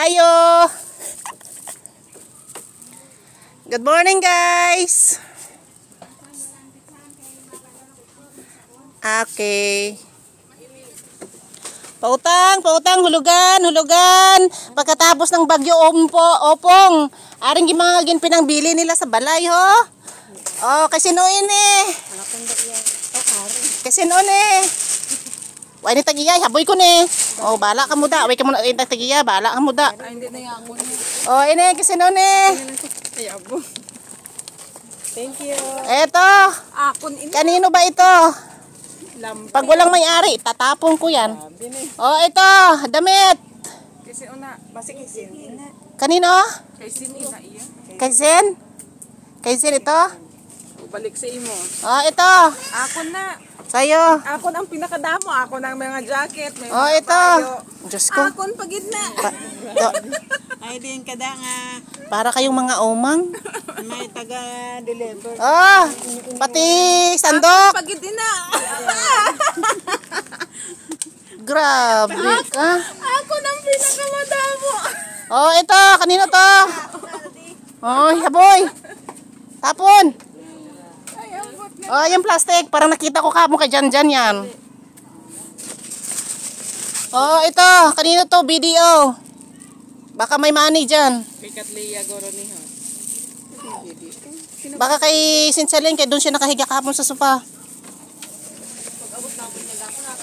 tayo. Good morning, guys. Okay. Pautang, hulugan. Pagkatapos ng bagyo opong, aring mga pinangbili nila sa balay, ho. Oh, kasi noon eh. Kasi noon eh. Wai ni tagiyay, haboy ko ni. Oh, bala ka muda. Wai ka muna tagiya, bala ka muda. Hindi na nga ako niya. Oh, ini kasi noon eh. Ay, abo. Thank you. Eto. Kanino ba ito? Pag walang may-ari, tatapon ko yan. Oh, ito, damit. Kasi una, basi kay ina. Kanino? Kay ina iya. Kay Zen ito? Balik sa imo. Oh, ito. Ako na. Sa'yo. Ako ang pinakadamo. Ako na ang mga jacket. May Oh, mga ito. payo. Diyos ko. Ako ang pagid na. Ay, din kada nga. Para kayong mga omang. May taga-deliver. Oh, pati sandok. Pagid na. Grabe ka. Ako nang pinakamadamo. Oh, ito. Kanino to? Oh, haboy. Tapon. Oh, yung plastic. Parang nakita ko kamo kay Jan yan. Oh, ito. Kanino to? BDO. Baka may money dyan. Kay Katleya Goro ni ha. Baka kay Sinsalin, kay doon siya nakahiga kahapon sa sofa.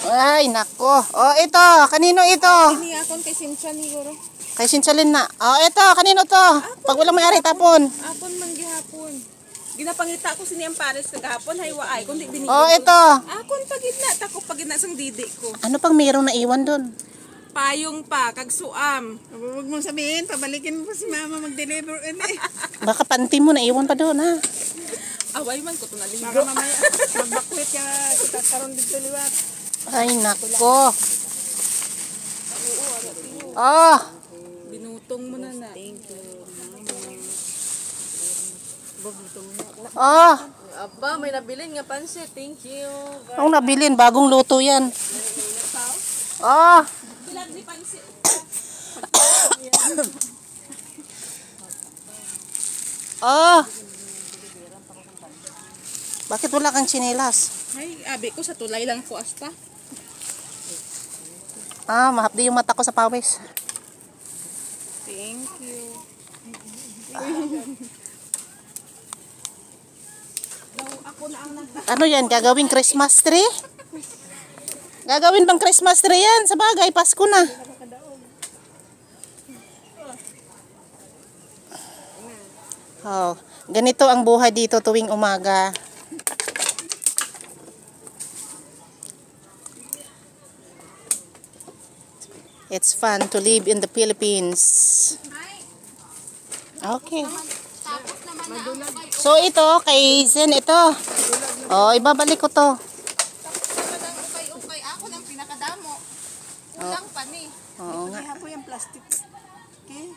Ay, nako. Oh, ito. Kanino ito? Ini akon kay Sincha ni Goro. Kay Sinsalin na. Oh, ito. Kanino to? Pag walang may-ari, tapon. Akon man gihapon. Ginapangita ko sini ang Paris kagahapon hay waay kundi binigyan. Oh, ito. Akon pagidna tako pagidna sang didi ko. Ano pang mayroong naiwan doon? Payong pa kag suam. Huwag mong sabihin pabalikin mo pa si mama mag-deliver ini. Baka panty mo naiwan pa doon, ha? Away man ko to naligo. Baka mamaya magbakwit ka kita karon dito liwat. Ay, nako. Oh. Binutong mo na na. Thank you. Oh. Aba, may nabilin nga pansit. Thank you. Ang nabilin, bagong luto yan. Oh. Bilag ni pansit. Oh. Bakit wala kang tsinelas? Ay, abi ko sa tulay lang ko asta. Ah, mahapdi yung mata ko sa pawis. Thank you. Ako na ang Ano yan? Gagawing Christmas tree? Gagawin bang Christmas tree yan? Sa bagay, Pasko na. Oh, ganito ang buhay dito tuwing umaga. It's fun to live in the Philippines. Okay. So ito, kay Zen ito. Oh, ibabalik ko to. ukay ako ng pinakadamo. Kulang pa ni. Oo nga. Ihapo yung plastic. Okay?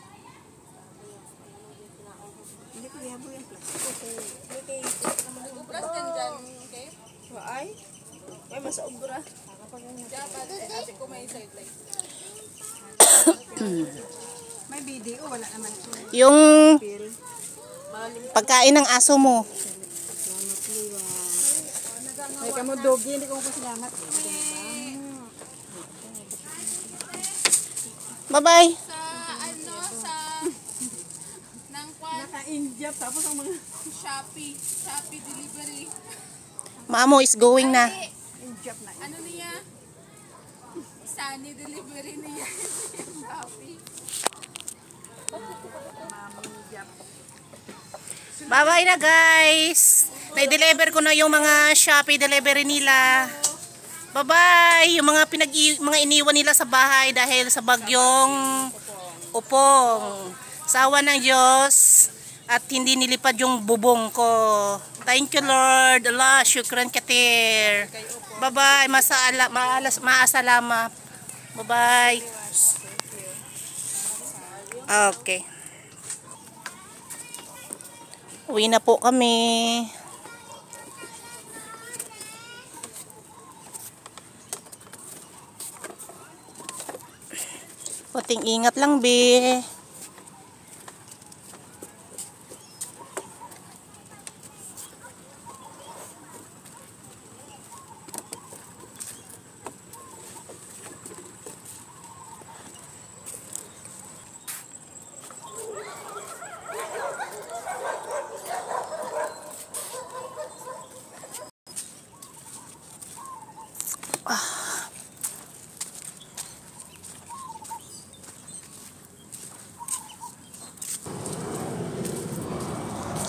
Hindi ko ihapo yung plastic. Ubras din dyan. Okay? Ay? Ay, mas ubra. Kasi ko may sideline. May video, wala naman. Yung pagkain ng aso mo. Ay, kamo dogi, hindi ko pasalamat. Bye-bye. Naka-India, tapos ang mga Shopee delivery. Mamo is going na. India na. Ano niya? Sunny delivery niya. Shopee. Bye-bye na, guys. Na-deliver ko na yung mga Shopee delivery nila. Bye-bye. Yung mga iniwan nila sa bahay dahil sa bagyong upong. Sawa ng Diyos at hindi nilipad yung bubong ko. Thank you, Lord. Allah, syukran katir. Bye-bye. Maasalama. Bye-bye. Okay. Uwi na po kami. Konting ingat lang, be.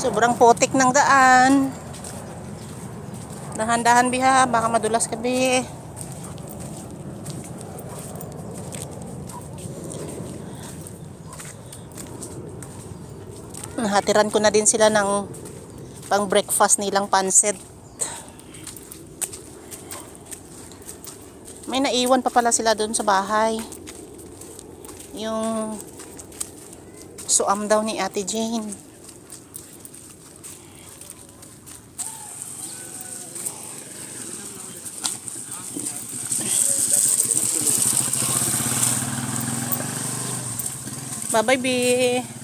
Sobrang putik ng daan. Dahan-dahan, biha, baka madulas ka, bi. Nahatiran ko na din sila ng pang breakfast nilang pansit. May naiwan pa pala sila doon sa bahay. Yung suam daw ni Ate Jane. Bye-bye, bi.